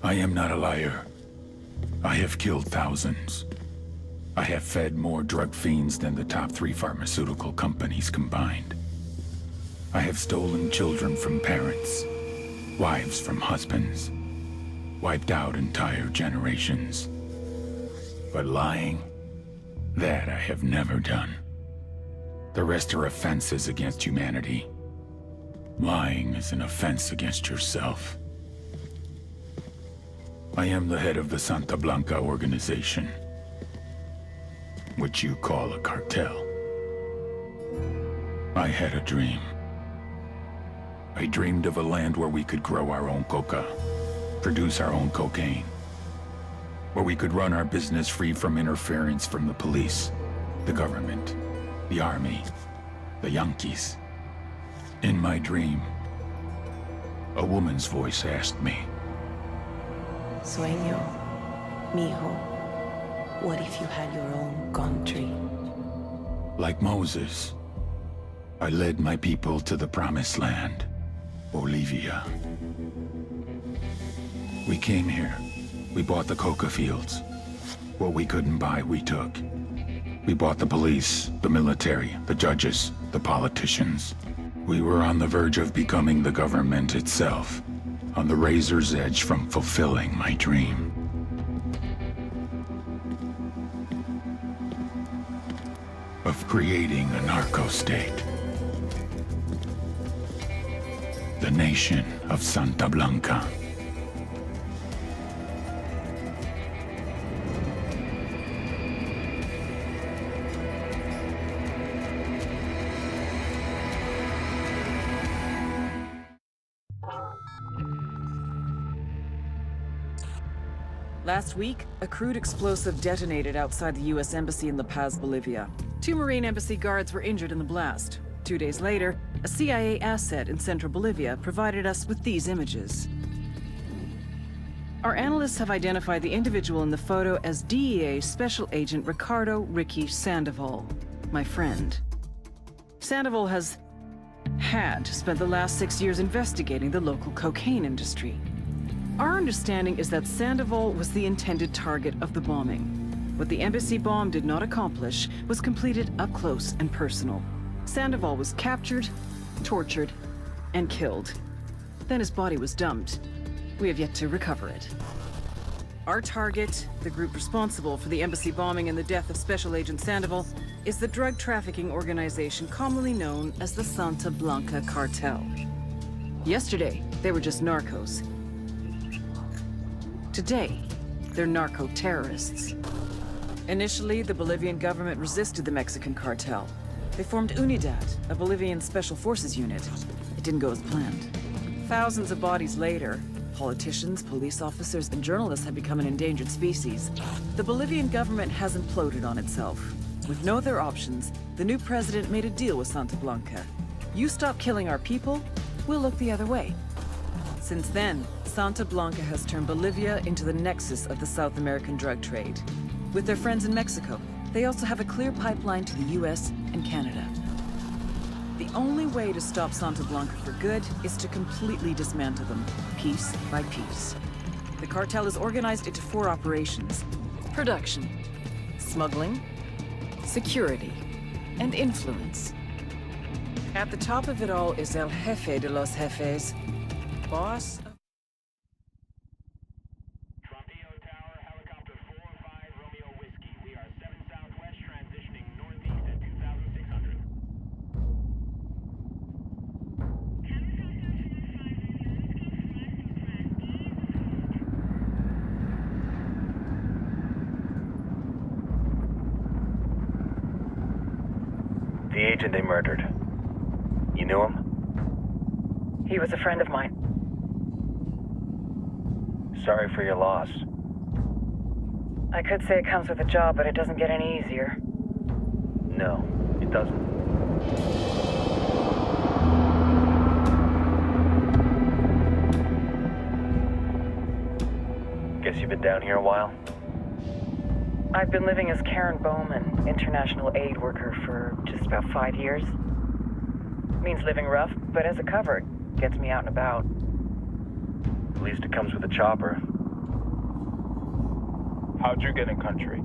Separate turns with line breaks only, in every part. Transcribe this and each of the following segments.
I am not a liar. I have killed thousands. I have fed more drug fiends than the top 3 pharmaceutical companies combined. I have stolen children from parents, wives from husbands, wiped out entire generations. But lying, that I have never done. The rest are offenses against humanity. Lying is an offense against yourself. I am the head of the Santa Blanca organization, which you call a cartel. I had a dream. I dreamed of a land where we could grow our own coca, produce our own cocaine, where we could run our business free from interference from the police, the government, the army, the Yankees. In my dream, a woman's voice asked me,
Sueño, mijo, what if you had your own country?
Like Moses, I led my people to the promised land, Bolivia. We came here. We bought the coca fields. What we couldn't buy, we took. We bought the police, the military, the judges, the politicians. We were on the verge of becoming the government itself, on the razor's edge from fulfilling my dream. Of creating a narco-state. The nation of Santa Blanca.
Last week, a crude explosive detonated outside the U.S. Embassy in La Paz, Bolivia. 2 Marine Embassy guards were injured in the blast. 2 days later, a CIA asset in central Bolivia provided us with these images. Our analysts have identified the individual in the photo as DEA Special Agent Ricardo Ricky Sandoval, my friend. Sandoval had spent the last 6 years investigating the local cocaine industry. Our understanding is that Sandoval was the intended target of the bombing. What the embassy bomb did not accomplish was completed up close and personal. Sandoval was captured, tortured, and killed. Then his body was dumped. We have yet to recover it. Our target, the group responsible for the embassy bombing and the death of Special Agent Sandoval, is the drug trafficking organization commonly known as the Santa Blanca Cartel. Yesterday, they were just narcos. Today, they're narco-terrorists. Initially, the Bolivian government resisted the Mexican cartel. They formed UNIDAD, a Bolivian special forces unit. It didn't go as planned. Thousands of bodies later, politicians, police officers, and journalists have become an endangered species. The Bolivian government has imploded on itself. With no other options, the new president made a deal with Santa Blanca. You stop killing our people, we'll look the other way. Since then, Santa Blanca has turned Bolivia into the nexus of the South American drug trade. With their friends in Mexico, they also have a clear pipeline to the US and Canada. The only way to stop Santa Blanca for good is to completely dismantle them, piece by piece. The cartel is organized into 4 operations: production, smuggling, security, and influence. At the top of it all is El Jefe de los Jefes, boss of
Trumpio Tower, helicopter 4-5 Romeo Whiskey. We are 7 southwest, transitioning northeast at 2,600.
The agent they murdered. You knew him?
He was a friend of mine.
Sorry for your loss.
I could say it comes with a job, but it doesn't get any easier.
No, it doesn't. Guess you've been down here a while?
I've been living as Karen Bowman, international aid worker, for just about 5 years. Means living rough, but as a cover, gets me out and about.
At least it comes with a chopper.
How'd you get in country?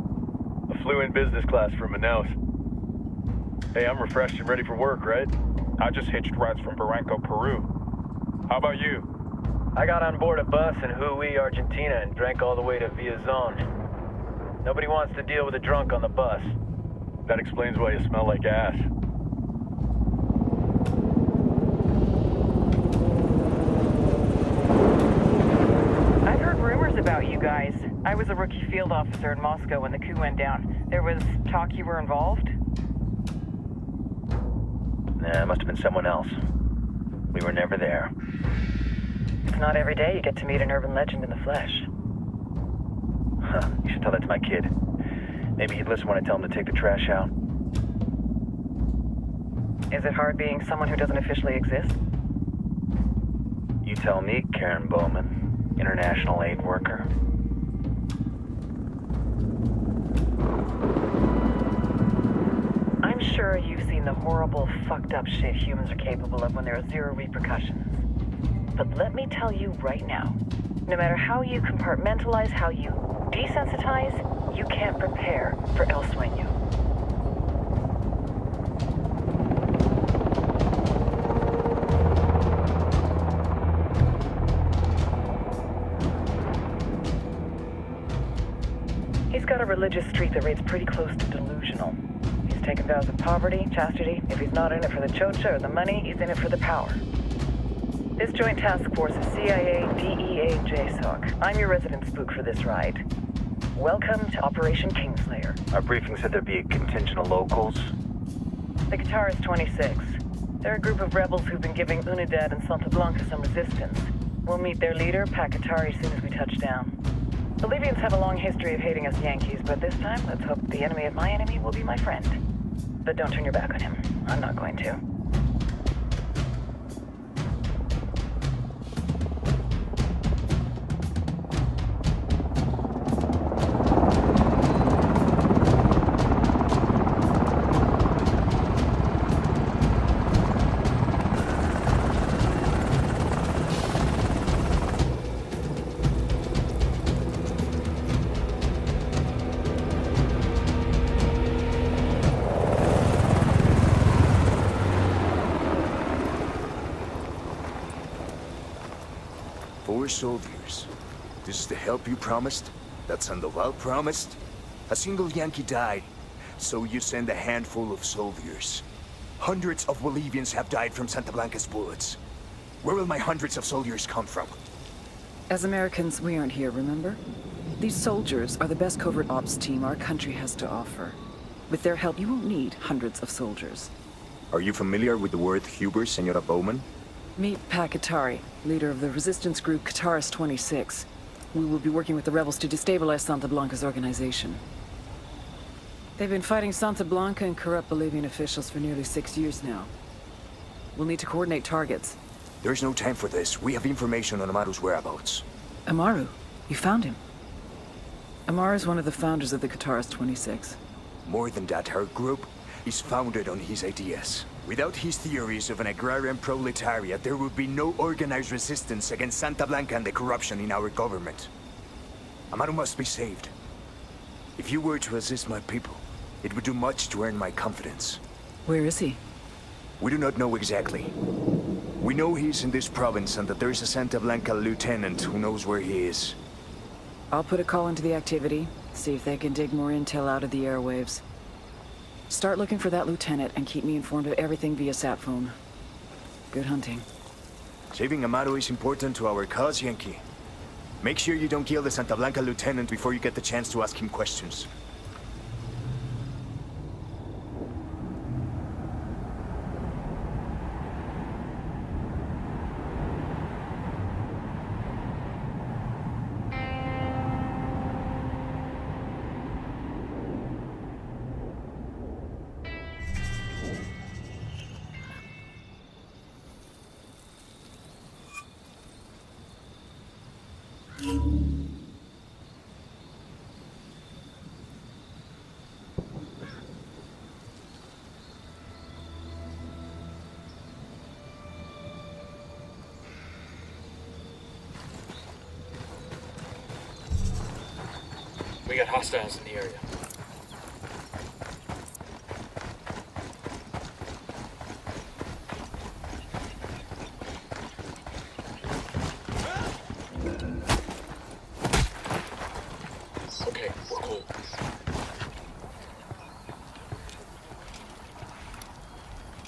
I flew in business class from Manaus. Hey, I'm refreshed and ready for work, right?
I just hitched rides from Barranco, Peru. How about you?
I got on board a bus in Hui, Argentina, and drank all the way to Villazon. Nobody wants to deal with a drunk on the bus. That explains why you smell like ass.
I've heard rumors about you guys. I was a rookie field officer in Moscow when the coup went down. There was talk you were involved?
Nah, it must have been someone else. We were never there.
It's not every day you get to meet an urban legend in the flesh.
Huh, you should tell that to my kid. Maybe he'd listen when I tell him to take the trash out.
Is it hard being someone who doesn't officially exist?
You tell me, Karen Bowman, international aid worker.
I'm sure you've seen the horrible, fucked up shit humans are capable of when there are zero repercussions. But let me tell you right now, no matter how you compartmentalize, how you desensitize, you can't prepare for El Sueño. He's got a religious streak that rates pretty close to delusional. He's taken vows of poverty, chastity. If he's not in it for the chocha or the money, he's in it for the power. This joint task force is CIA, DEA, JSOC. I'm your resident spook for this ride. Welcome to Operation Kingslayer.
Our briefing said there'd be a contingent of locals.
The Qatar is 26. They're a group of rebels who've been giving Unidad and Santa Blanca some resistance. We'll meet their leader, Pakatari, as soon as we touch down. Bolivians have a long history of hating us Yankees, but this time, let's hope the enemy of my enemy will be my friend. But don't turn your back on him. I'm not going to.
Four soldiers. This is the help you promised? That Sandoval promised? A single Yankee died, so you send a handful of soldiers. Hundreds of Bolivians have died from Santa Blanca's bullets. Where will my hundreds of soldiers come from?
As Americans, we aren't here, remember? These soldiers are the best covert ops team our country has to offer. With their help, you won't need hundreds of soldiers.
Are you familiar with the word Huber, Senora Bowman?
Meet Pakatari, leader of the resistance group Qataris 26. We will be working with the rebels to destabilize Santa Blanca's organization. They've been fighting Santa Blanca and corrupt Bolivian officials for nearly 6 years now. We'll need to coordinate targets.
There's no time for this. We have information on Amaru's whereabouts.
Amaru? You found him? Amaru is one of the founders of the Qataris 26.
More than that, her group is founded on his ideas. Without his theories of an agrarian proletariat, there would be no organized resistance against Santa Blanca and the corruption in our government. Amaru must be saved. If you were to assist my people, it would do much to earn my confidence.
Where is he?
We do not know exactly. We know he's in this province and that there is a Santa Blanca lieutenant who knows where he is.
I'll put a call into the activity, see if they can dig more intel out of the airwaves. Start looking for that lieutenant and keep me informed of everything via sat phone. Good hunting.
Saving Amaru is important to our cause, Yankee. Make sure you don't kill the Santa Blanca lieutenant before you get the chance to ask him questions.
We got hostiles in the area. Okay, we're cool.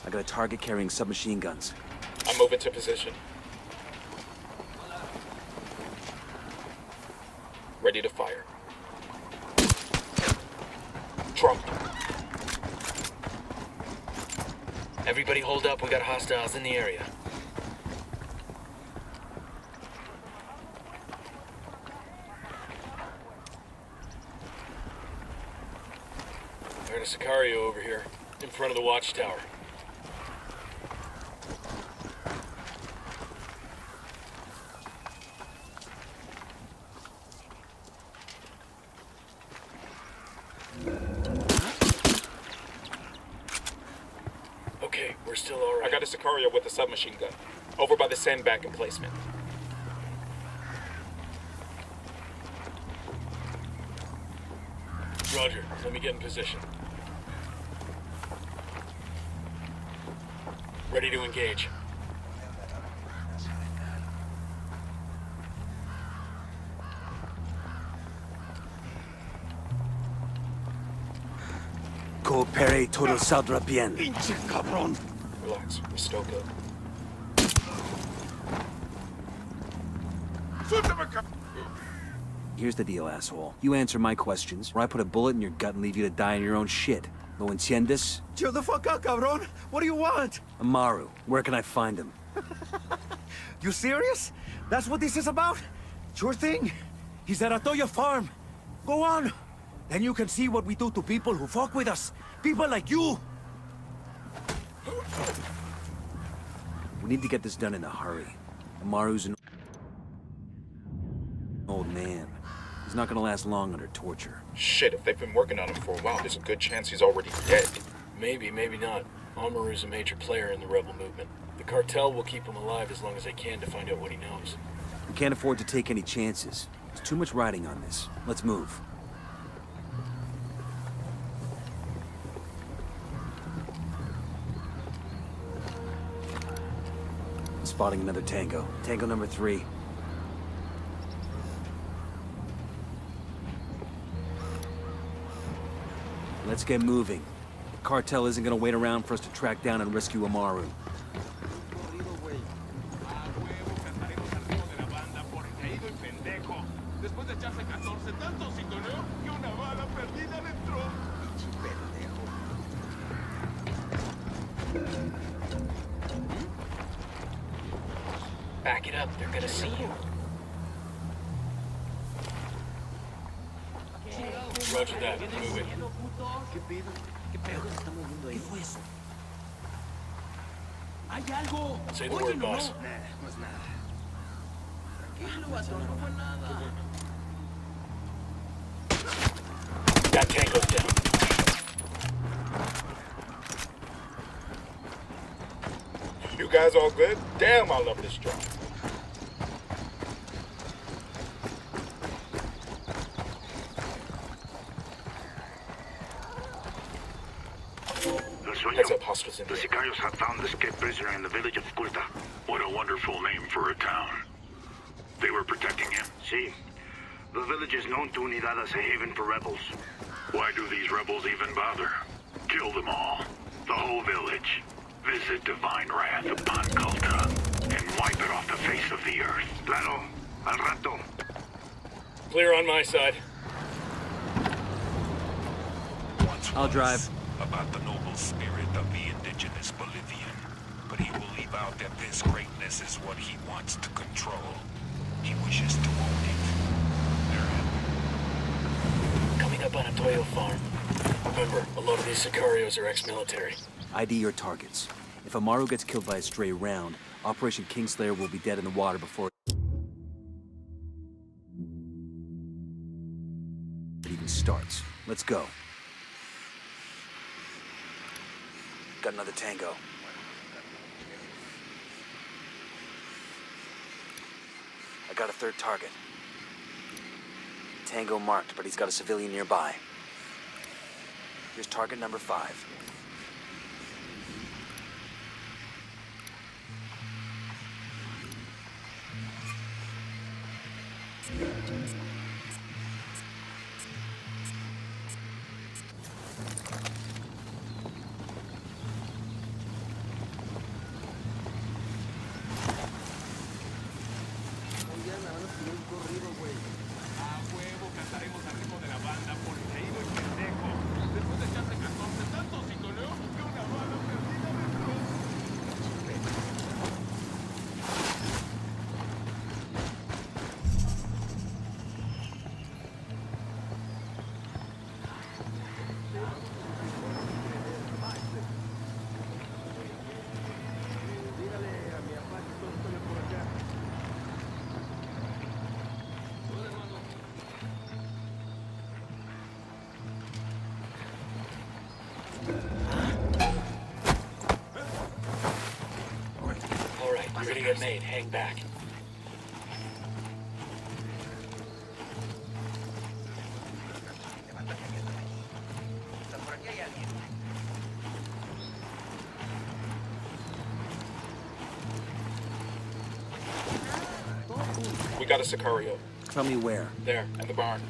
I got a target carrying submachine guns.
I'm moving to position. Ready to fire. Trump. Everybody hold up, we got hostiles in the area. There's a Sicario over here, in front of the watchtower. Okay, we're still alright.
I got a Sicario with a submachine gun. Over by the sandbag emplacement.
Roger, let me get in position. Ready to engage.
Coopere todo saldrá bien.
Relax, we're still good.
Here's the deal, asshole. You answer my questions, or I put a bullet in your gut and leave you to die in your own shit. ¿Lo entiendes?
Chill the fuck out, cabron. What do you want?
Amaru, where can I find him?
You serious? That's what this is about? Sure thing. He's at Atoya Farm. Go on. Then you can see what we do to people who fuck with us. People like you.
We need to get this done in a hurry. Amaru's an old man. He's not gonna last long under torture.
Shit, if they've been working on him for a while, there's a good chance he's already dead.
Maybe, maybe not. Amaru's a major player in the rebel movement. The cartel will keep him alive as long as they can to find out what he knows.
We can't afford to take any chances. There's too much riding on this. Let's move. Spotting another tango. Tango number 3. Let's get moving. The cartel isn't gonna wait around for us to track down and rescue Amaru.
Back it up, they're gonna see you. Roger that, move it. Say the word, boss. That tango's down.
You guys all good? Damn, I love this drive. Heads up, hostiles in
The
there.
Sicarios have found the escaped prisoner in the village of Culta. What a wonderful name for a town. They were protecting him? See. The village is known to Unidad as a haven for rebels. Why do these rebels even bother? Kill them all. The whole village. Visit divine wrath upon Culta and wipe it off the face of the earth. Claro. Al rato.
Clear on my side.
I'll drive.
About the noble spirit of the indigenous Bolivian, but he will leave out that this greatness is what he wants to control. He wishes to own it.
Coming up on a Toyo farm. Remember, a lot of these Sicarios are ex-military.
ID your targets. If Amaru gets killed by a stray round, Operation Kingslayer will be dead in the water before it even starts. Let's go. Got another tango. I got a third target. Tango marked, but he's got a civilian nearby. Here's target number 5.
You're gonna get made. Hang back. We got a Sicario.
Tell me where.
There, at the barn.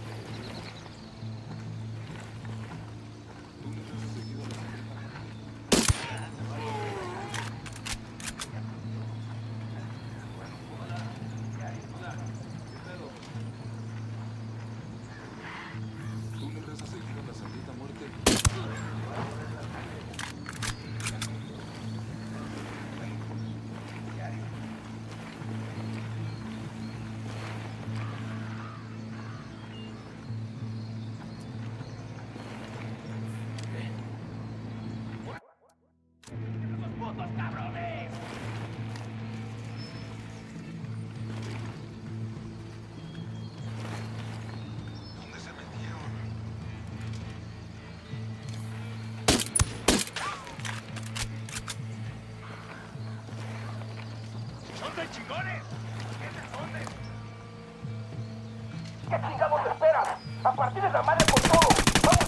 ¿Qué chingados esperas? ¡A partir de la madre por todo! ¡Vamos!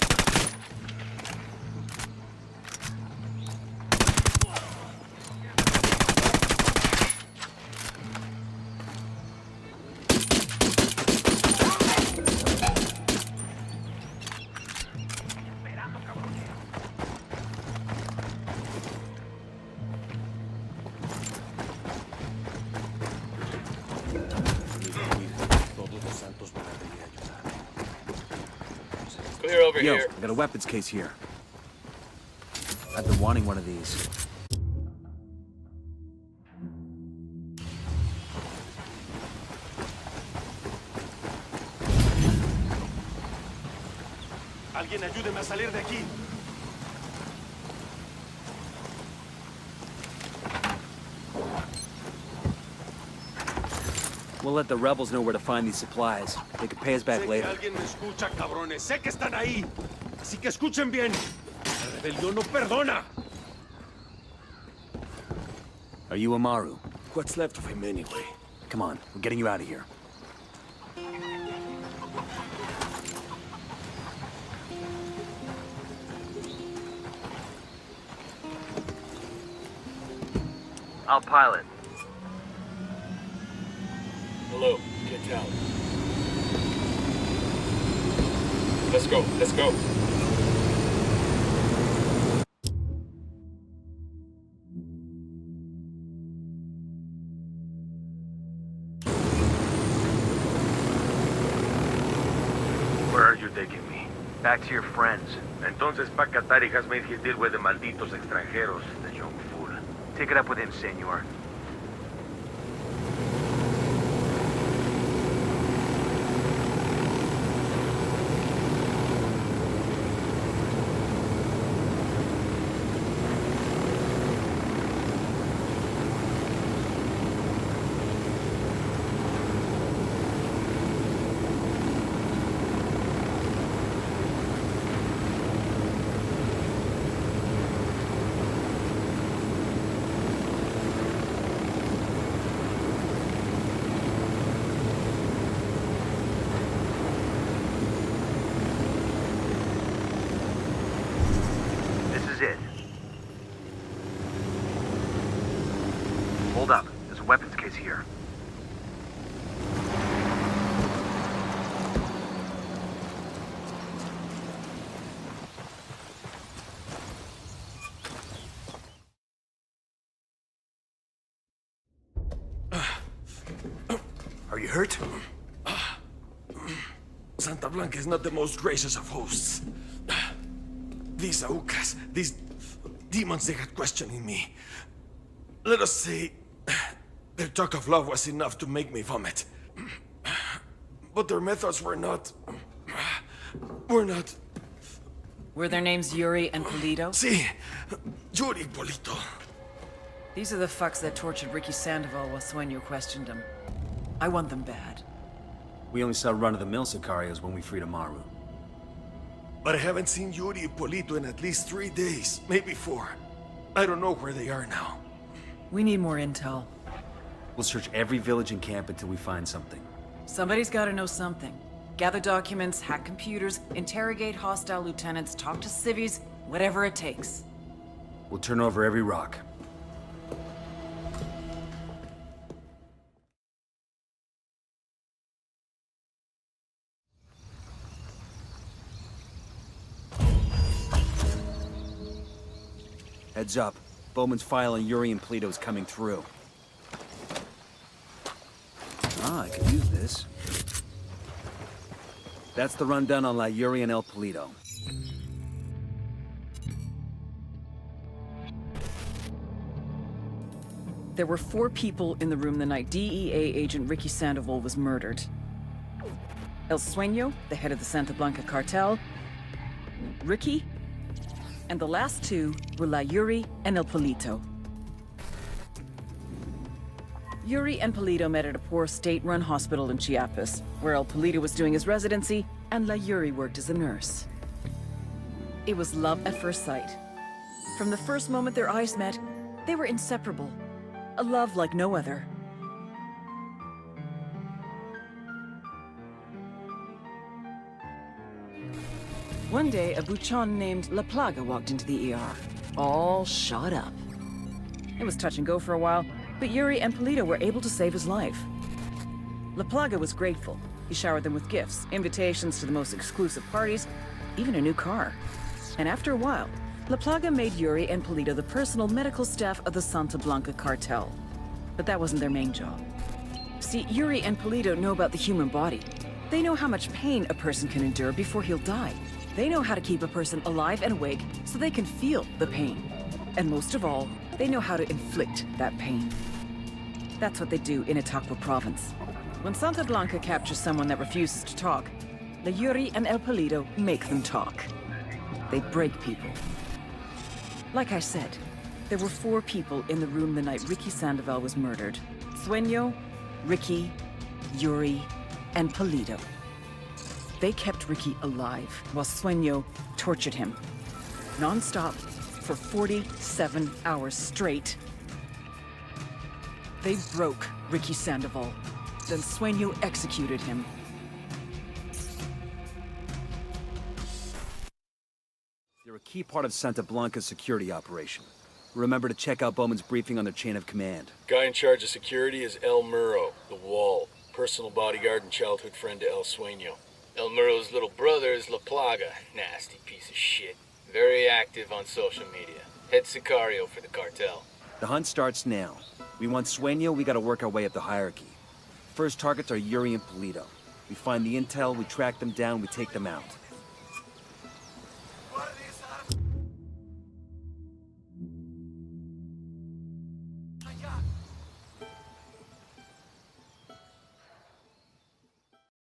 Clear over
Yo,
here.
I got a weapons case here. I've been wanting one of these.
Alguien ayúdeme a salir de aquí.
We'll let the rebels know where to find these supplies. They can pay us back later.
Alguien me escucha, cabrones. Sé que están ahí. Así que escuchen bien. La rebelión no perdona.
Are you Amaru?
What's left of him anyway?
Come on, we're getting you out of here. I'll pilot.
Hello, get out. Let's go, let's go.
Where are you taking me?
Back to your friends.
Entonces Pacatari has made his deal with the malditos extranjeros, the young fool.
Take it up with him, senor.
here.
Are you hurt?
Santa Blanca is not the most gracious of hosts. These Aucas, these demons, they got questioning me. Let us say, their talk of love was enough to make me vomit. But their methods were not...
Were their names Yuri and Polito?
Si, Yuri Polito.
These are the fucks that tortured Ricky Sandoval while Sueño questioned him. I want them bad.
We only saw run-of-the-mill Sicarios when we freed Amaru.
But I haven't seen Yuri and Polito in at least 3 days, maybe 4. I don't know where they are now.
We need more intel.
We'll search every village and camp until we find something.
Somebody's gotta know something. Gather documents, hack computers, interrogate hostile lieutenants, talk to civvies, whatever it takes.
We'll turn over every rock. Heads up. Bowman's file on Yuri and Polito's coming through. Ah, I could use this. That's the rundown on La Yuri and El Polito.
There were 4 people in the room the night DEA agent Ricky Sandoval was murdered. El Sueño, the head of the Santa Blanca cartel, Ricky, and the last 2 were La Yuri and El Polito. Yuri and Polito met at a poor state-run hospital in Chiapas, where El Polito was doing his residency and La Yuri worked as a nurse. It was love at first sight. From the first moment their eyes met, they were inseparable. A love like no other. One day, a buchon named La Plaga walked into the ER, all shot up. It was touch and go for a while, but Yuri and Polito were able to save his life. La Plaga was grateful. He showered them with gifts, invitations to the most exclusive parties, even a new car. And after a while, La Plaga made Yuri and Polito the personal medical staff of the Santa Blanca cartel. But that wasn't their main job. See, Yuri and Polito know about the human body. They know how much pain a person can endure before he'll die. They know how to keep a person alive and awake so they can feel the pain. And most of all, they know how to inflict that pain. That's what they do in Itaqua province. When Santa Blanca captures someone that refuses to talk, the Yuri and El Polito make them talk. They break people. Like I said, there were 4 people in the room the night Ricky Sandoval was murdered. Sueño, Ricky, Yuri, and Polito. They kept Ricky alive while Sueño tortured him. Non-stop for 47 hours straight. They broke Ricky Sandoval. Then Sueño executed him.
They're a key part of Santa Blanca's security operation. Remember to check out Bowman's briefing on their chain of command.
Guy in charge of security is El Muro, the Wall, personal bodyguard and childhood friend to El Sueño.
El Muro's little brother is La Plaga, nasty piece of shit. Very active on social media. Head Sicario for the cartel.
The hunt starts now. We want Sueño, we gotta work our way up the hierarchy. First targets are Yuri and Polito. We find the intel, we track them down, we take them out.